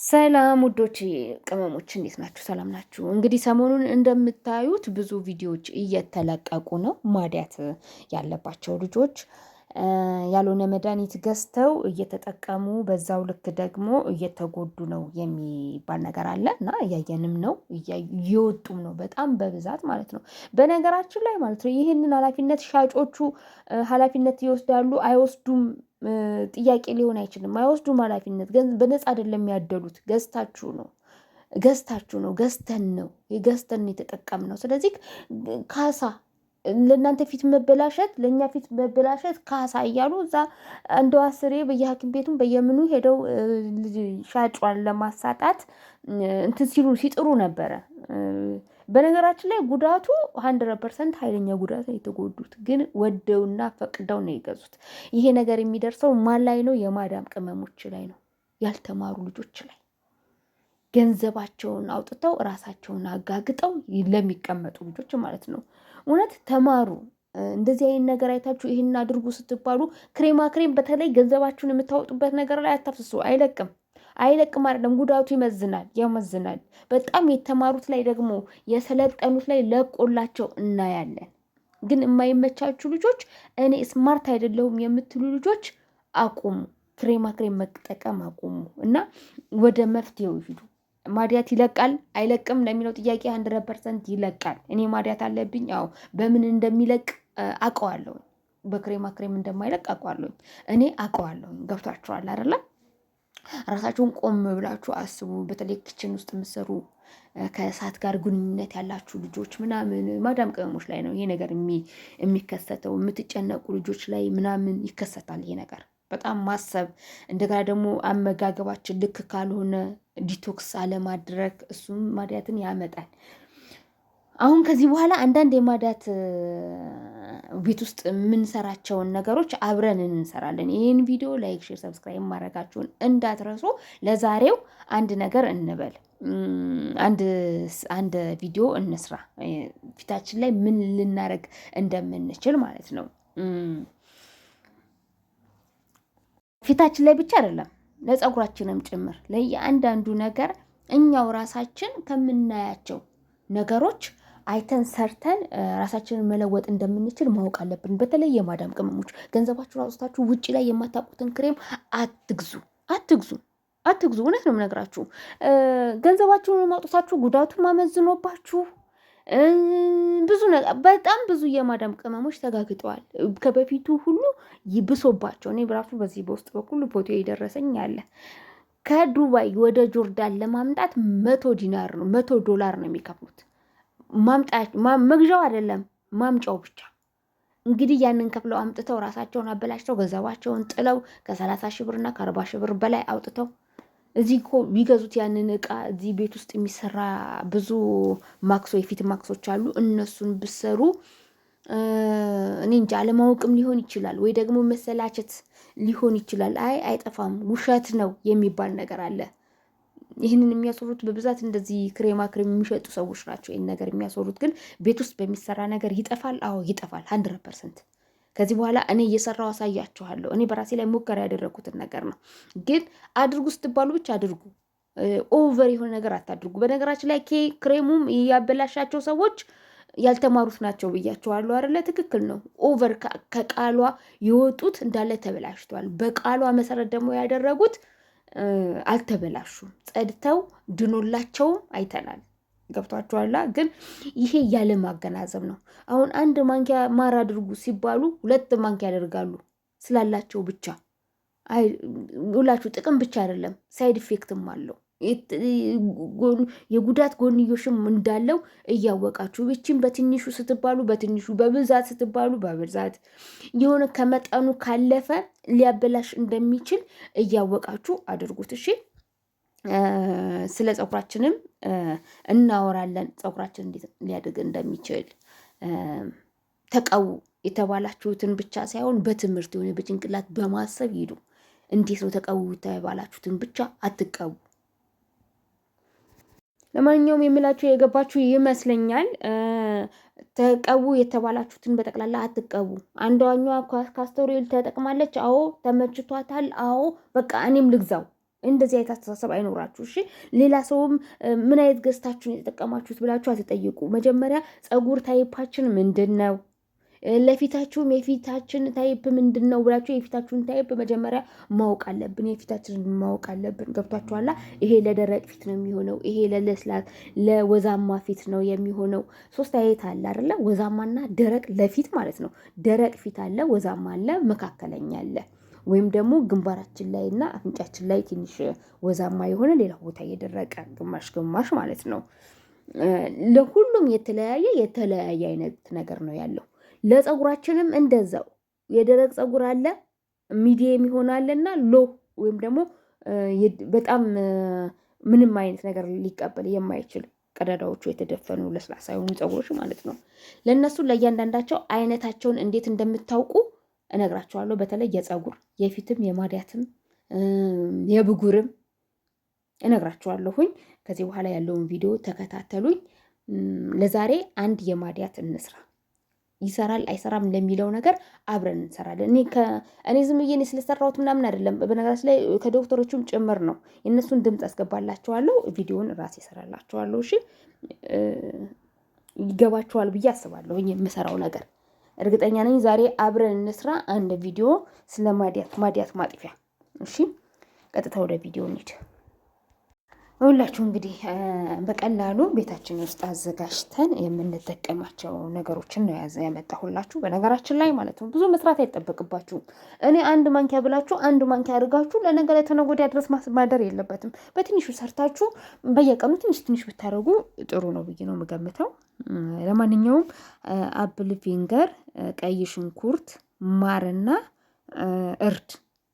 ሰላም ውዶች ቅመሞች እንዴት ናችሁ? ሰላም ናችሁ? እንግዲህ ሰሞኑን እንደምታዩት ብዙ ቪዲዮዎች እየተለቀቁ ነው። ማዲያት ያለባቸው ልጆች ያልሆነ መድኃኒት ገዝተው እየተጠቀሙ በዛው ልክ ደግሞ እየተጎዱ ነው የሚባል ነገር አለ እና እያየንም ነው እየወጡም ነው በጣም በብዛት ማለት ነው። በነገራችን ላይ ማለት ነው ይህንን ኃላፊነት ሻጮቹ ኃላፊነት ይወስዳሉ አይወስዱም ጥያቄ ሊሆን አይችልም። አይወስዱም ኃላፊነት በነፃ አይደለም ያደሉት ገዝተን ነው የተጠቀምነው። ስለዚህ ካሳ ለእናንተ ፊት መበላሸት ለእኛ ፊት መበላሸት ካሳ እያሉ እዛ እንደው አስሬ በየሐኪም ቤቱም በየምኑ ሄደው ሻጯን ለማሳጣት እንትን ሲጥሩ ነበረ። በነገራችን ላይ ጉዳቱ 100% ኃይለኛ ጉዳት ነው የተጎዱት፣ ግን ወደውና ፈቅደው ነው የገዙት። ይሄ ነገር የሚደርሰው ማን ላይ ነው? የማዳም ቅመሞች ላይ ነው፣ ያልተማሩ ልጆች ላይ ገንዘባቸውን አውጥተው ራሳቸውን አጋግጠው ለሚቀመጡ ልጆች ማለት ነው። እውነት ተማሩ። እንደዚህ አይነት ነገር አይታችሁ ይሄን አድርጉ ስትባሉ ክሬም በተለይ ገንዘባችሁን የምታወጡበት ነገር ላይ አታፍስሱ። አይለቅም አይደለም፣ ጉዳቱ ያመዝናል። በጣም የተማሩት ላይ ደግሞ የሰለጠኑት ላይ ለቆላቸው እናያለን። ግን የማይመቻችሁ ልጆች፣ እኔ ስማርት አይደለሁም የምትሉ ልጆች አቁሙ፣ ክሬም መጠቀም አቁሙ እና ወደ መፍትሄው ሂዱ። ማዲያት ይለቃል አይለቅም ለሚለው ጥያቄ 100% ይለቃል። እኔ ማዲያት አለብኝ። አዎ፣ በምን እንደሚለቅ አውቀዋለሁ። በክሬም እንደማይለቅ አውቀዋለሁ። እኔ አውቀዋለሁ። ገብቷችኋል አይደለ? ራሳችሁን ቆም ብላችሁ አስቡ። በተለይ ኪችን ውስጥ የምትሰሩ ከእሳት ጋር ግንኙነት ያላችሁ ልጆች ምናምን ማዳም ቅመሞች ላይ ነው ይሄ ነገር የሚከሰተው። የምትጨነቁ ልጆች ላይ ምናምን ይከሰታል ይሄ ነገር። በጣም ማሰብ፣ እንደገና ደግሞ አመጋገባችን ልክ ካልሆነ ዲቶክስ አለማድረግ፣ እሱም ማዲያትን ያመጣል። አሁን ከዚህ በኋላ አንዳንድ የማዳት ቤት ውስጥ የምንሰራቸውን ነገሮች አብረን እንሰራለን። ይህን ቪዲዮ ላይክ፣ ሼር፣ ሰብስክራይብ ማድረጋችሁን እንዳትረሱ። ለዛሬው አንድ ነገር እንበል፣ አንድ ቪዲዮ እንስራ፣ ፊታችን ላይ ምን ልናደርግ እንደምንችል ማለት ነው። ፊታችን ላይ ብቻ አይደለም ለፀጉራችንም ጭምር፣ ለእያንዳንዱ ነገር እኛው ራሳችን ከምናያቸው ነገሮች አይተን ሰርተን ራሳችንን መለወጥ እንደምንችል ማወቅ አለብን። በተለይ የማዳም ቅመሞች ገንዘባችሁን አውጥታችሁ ውጪ ላይ የማታውቁትን ክሬም አትግዙ። እውነት ነው የምነግራችሁ። ገንዘባችሁን ማውጣታችሁ ጉዳቱን ማመዝኖባችሁ በጣም ብዙ የማዳም ቅመሞች ተጋግጠዋል። ከበፊቱ ሁሉ ይብሶባቸው። እኔ በራሱ በዚህ በውስጥ በኩል ፎቶ የደረሰኝ አለ። ከዱባይ ወደ ጆርዳን ለማምጣት $100 ነው የሚከፍሉት። መግዣው አይደለም ማምጫው ብቻ። እንግዲህ ያንን ከፍለው አምጥተው ራሳቸውን አበላሽተው ገንዘባቸውን ጥለው ከ30,000 ብርና ከ40,000 ብር በላይ አውጥተው እዚህ እኮ ቢገዙት ያንን እቃ እዚህ ቤት ውስጥ የሚሰራ ብዙ የፊት ማክሶች አሉ። እነሱን ብሰሩ እኔ እንጃ አለማወቅም ሊሆን ይችላል፣ ወይ ደግሞ መሰላቸት ሊሆን ይችላል። አይጠፋም፣ ውሸት ነው የሚባል ነገር አለ። ይህንን የሚያሰሩት በብዛት እንደዚህ ክሬም የሚሸጡ ሰዎች ናቸው። ይህን ነገር የሚያሰሩት ግን ቤት ውስጥ በሚሰራ ነገር ይጠፋል። አዎ ይጠፋል፣ 100%። ከዚህ በኋላ እኔ እየሰራው አሳያችኋለሁ። እኔ በራሴ ላይ ሙከራ ያደረኩትን ነገር ነው። ግን አድርጉ ስትባሉ ብቻ አድርጉ። ኦቨር የሆነ ነገር አታድርጉ። በነገራችን ላይ ክሬሙም ያበላሻቸው ሰዎች ያልተማሩት ናቸው ብያቸዋለሁ አይደለ? ትክክል ነው። ኦቨር ከቃሏ የወጡት እንዳለ ተበላሽተዋል። በቃሏ መሰረት ደግሞ ያደረጉት አልተበላሹም፣ ጸድተው ድኖላቸውም አይተናል። ገብቷቸዋላ። ግን ይሄ ያለ ማገናዘብ ነው። አሁን 1 ማንኪያ ማር አድርጉ ሲባሉ 2 ማንኪያ ያደርጋሉ ስላላቸው ብቻ። ሁላችሁ ጥቅም ብቻ አይደለም፣ ሳይድ ኢፌክትም አለው። የጉዳት ጎንዮሽም እንዳለው እያወቃችሁ ብቻም በትንሹ ስትባሉ በትንሹ በብዛት ስትባሉ በብዛት የሆነ ከመጠኑ ካለፈ ሊያበላሽ እንደሚችል እያወቃችሁ አድርጉት። እሺ፣ ስለ ፀጉራችንም እናወራለን። ፀጉራችን እንዴት ሊያድግ እንደሚችል ተቀቡ የተባላችሁትን ብቻ ሳይሆን በትምህርት የሆነ በጭንቅላት በማሰብ ሂዱ። እንዴት ነው ተቀቡ የተባላችሁትን ብቻ አትቀቡ። ለማንኛውም የምላችሁ የገባችሁ ይመስለኛል። ተቀቡ የተባላችሁትን በጠቅላላ አትቀቡ። አንዷኛዋ ካስቶሪል ተጠቅማለች። አዎ ተመችቷታል። አዎ በቃ እኔም ልግዛው እንደዚህ አይነት አስተሳሰብ አይኖራችሁ። እሺ ሌላ ሰውም ምን አይነት ገዝታችሁን የተጠቀማችሁት ብላችሁ አትጠይቁ። መጀመሪያ ፀጉር ታይፓችን ምንድን ነው? ለፊታችሁም የፊታችን ታይፕ ምንድን ነው ብላችሁ የፊታችሁን ታይፕ መጀመሪያ ማወቅ አለብን። የፊታችንን ማወቅ አለብን። ገብቷችኋላ? ይሄ ለደረቅ ፊት ነው የሚሆነው። ይሄ ለለስላት ለወዛማ ፊት ነው የሚሆነው። 3 አይነት አለ አይደለ? ወዛማና ደረቅ ለፊት ማለት ነው። ደረቅ ፊት አለ፣ ወዛማ አለ፣ መካከለኛ አለ። ወይም ደግሞ ግንባራችን ላይ እና አፍንጫችን ላይ ትንሽ ወዛማ የሆነ ሌላ ቦታ የደረቀ ግማሽ ግማሽ ማለት ነው። ለሁሉም የተለያየ አይነት ነገር ነው ያለው። ለፀጉራችንም እንደዛው የደረቅ ፀጉር አለ፣ ሚዲየም ይሆናልና ሎ ወይም ደግሞ በጣም ምንም አይነት ነገር ሊቀበል የማይችል ቀዳዳዎቹ የተደፈኑ ለስላሳ የሆኑ ፀጉሮች ማለት ነው። ለእነሱ ለእያንዳንዳቸው አይነታቸውን እንዴት እንደምታውቁ እነግራቸዋለሁ። በተለይ የፀጉር የፊትም የማዲያትም የብጉርም እነግራቸዋለሁኝ። ከዚህ በኋላ ያለውን ቪዲዮ ተከታተሉኝ። ለዛሬ አንድ የማዲያት እንስራ። ይሰራል አይሰራም ለሚለው ነገር አብረን እንሰራለን። እኔ ዝም ብዬ ስለሰራሁት ምናምን አይደለም። በነገራችን ላይ ከዶክተሮቹም ጭምር ነው። የእነሱን ድምፅ አስገባላቸዋለሁ፣ ቪዲዮውን ራሴ እሰራላቸዋለሁ። እሺ ይገባቸዋል ብዬ አስባለሁ የምሰራው ነገር እርግጠኛ ነኝ። ዛሬ አብረን እንስራ አንድ ቪዲዮ ስለ ማዲያት ማጥፊያ። እሺ ቀጥታ ወደ ቪዲዮ እንሂድ። ሁላችሁ እንግዲህ በቀላሉ ቤታችን ውስጥ አዘጋጅተን የምንጠቀማቸው ነገሮችን ነው ያመጣሁላችሁ። በነገራችን ላይ ማለት ነው ብዙ መስራት አይጠበቅባችሁም። እኔ አንድ ማንኪያ ብላችሁ አንድ ማንኪያ አድርጋችሁ ለነገ ለተነገ ወዲያ ድረስ ማደር የለበትም። በትንሹ ሰርታችሁ በየቀኑ ትንሽ ብታደርጉ ጥሩ ነው ብዬ ነው የምገምተው። ለማንኛውም አፕል ፊንገር፣ ቀይ ሽንኩርት፣ ማርና እርድ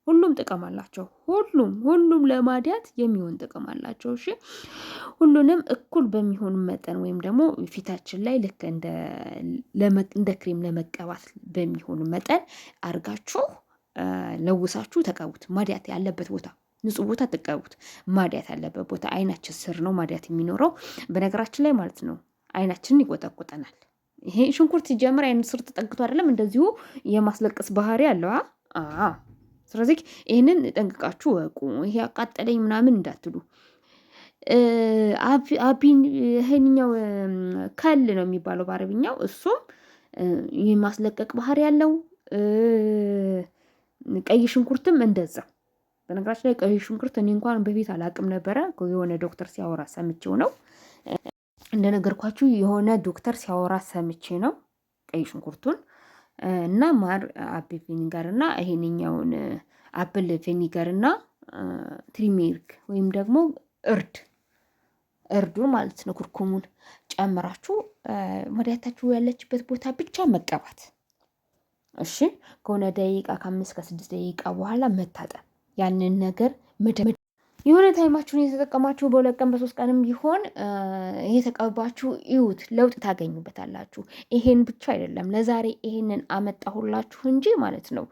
ሁሉም ጥቅም አላቸው። ሁሉም ለማዲያት የሚሆን ጥቅም አላቸው። እሺ ሁሉንም እኩል በሚሆን መጠን ወይም ደግሞ ፊታችን ላይ ልክ እንደ ክሬም ለመቀባት በሚሆን መጠን አርጋችሁ ለውሳችሁ ተቀቡት። ማዲያት ያለበት ቦታ ንጹህ ቦታ ተቀቡት። ማዲያት ያለበት ቦታ አይናችን ስር ነው ማዲያት የሚኖረው። በነገራችን ላይ ማለት ነው አይናችንን ይቆጠቁጠናል። ይሄ ሽንኩርት ሲጀምር አይን ስር ተጠግቶ አይደለም እንደዚሁ የማስለቀስ ባህሪ አለው። ስለዚህ ይህንን ጠንቅቃችሁ ወቁ። ይሄ አቃጠለኝ ምናምን እንዳትሉ። አቢን ይሄኛው ከል ነው የሚባለው በአረብኛው። እሱም የማስለቀቅ ባህሪ ያለው። ቀይ ሽንኩርትም እንደዛ። በነገራችን ላይ ቀይ ሽንኩርት እኔ እንኳን በፊት አላቅም ነበረ። የሆነ ዶክተር ሲያወራ ሰምቼው ነው። እንደነገርኳችሁ የሆነ ዶክተር ሲያወራ ሰምቼ ነው ቀይ ሽንኩርቱን እና ማር አፕል ቪኒገር እና ይሄንኛውን አፕል ቪኒገር እና ትሪሜሪክ ወይም ደግሞ እርዱን ማለት ነው ኩርኩሙን ጨምራችሁ ማዲያታችሁ ያለችበት ቦታ ብቻ መቀባት። እሺ ከሆነ ደቂቃ ከ5 እስከ 6 ደቂቃ በኋላ መታጠብ። ያንን ነገር የሆነ ታይማችሁን የተጠቀማችሁ በ2 ቀን በ3 ቀንም ቢሆን የተቀባችሁ እዩት፣ ለውጥ ታገኙበታላችሁ። ይሄን ብቻ አይደለም ለዛሬ ይሄንን አመጣሁላችሁ እንጂ ማለት ነው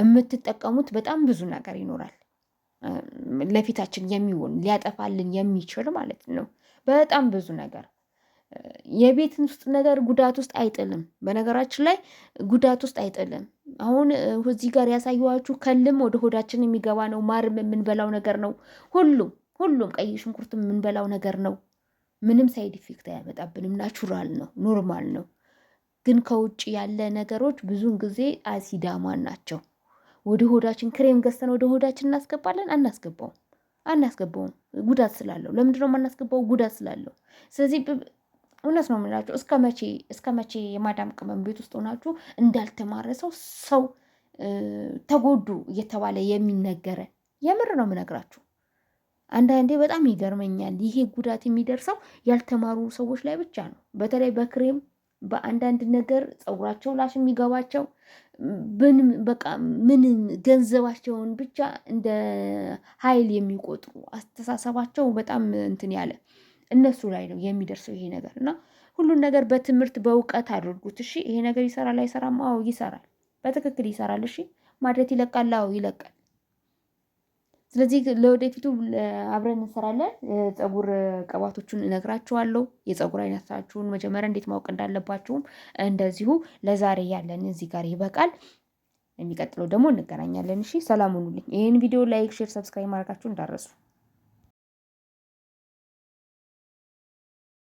የምትጠቀሙት በጣም ብዙ ነገር ይኖራል። ለፊታችን የሚሆን ሊያጠፋልን የሚችል ማለት ነው በጣም ብዙ ነገር። የቤት ውስጥ ነገር ጉዳት ውስጥ አይጥልም። በነገራችን ላይ ጉዳት ውስጥ አይጥልም። አሁን እዚህ ጋር ያሳየኋችሁ ከልም ወደ ሆዳችን የሚገባ ነው። ማርም የምንበላው ነገር ነው። ሁሉም ቀይ ሽንኩርትም የምንበላው ነገር ነው። ምንም ሳይድ ኢፌክት አያመጣብንም። ናቹራል ነው፣ ኖርማል ነው። ግን ከውጭ ያለ ነገሮች ብዙውን ጊዜ አሲዳማን ናቸው። ወደ ሆዳችን ክሬም ገዝተን ወደ ሆዳችን እናስገባለን? አናስገባውም። ጉዳት ስላለው። ለምንድነው የማናስገባው? ጉዳት ስላለው። ስለዚህ እውነት ነው የምላችሁ። እስከ መቼ የማዳም ቅመም ቤት ውስጥ ሆናችሁ እንዳልተማረ ሰው ተጎዱ እየተባለ የሚነገረን? የምር ነው የምነግራችሁ። አንዳንዴ በጣም ይገርመኛል። ይሄ ጉዳት የሚደርሰው ያልተማሩ ሰዎች ላይ ብቻ ነው። በተለይ በክሬም በአንዳንድ ነገር ፀጉራቸው ላሽ የሚገባቸው ምንም ገንዘባቸውን ብቻ እንደ ኃይል የሚቆጥሩ አስተሳሰባቸው በጣም እንትን ያለ እነሱ ላይ ነው የሚደርሰው ይሄ ነገር። እና ሁሉን ነገር በትምህርት በእውቀት አድርጉት። እሺ ይሄ ነገር ይሰራል አይሰራም? አዎ ይሰራል፣ በትክክል ይሰራል። እሺ ማድረግ ይለቃል? አዎ ይለቃል። ስለዚህ ለወደፊቱ አብረን እንሰራለን። ፀጉር ቅባቶቹን እነግራችኋለሁ። የፀጉር አይነታችሁን መጀመሪያ እንዴት ማወቅ እንዳለባችሁም እንደዚሁ። ለዛሬ ያለን እዚህ ጋር ይበቃል። የሚቀጥለው ደግሞ እንገናኛለን። እሺ፣ ሰላም ሁኑልኝ። ይህን ቪዲዮ ላይክ፣ ሼር፣ ሰብስክራይብ ማድረጋችሁ እንዳረሱ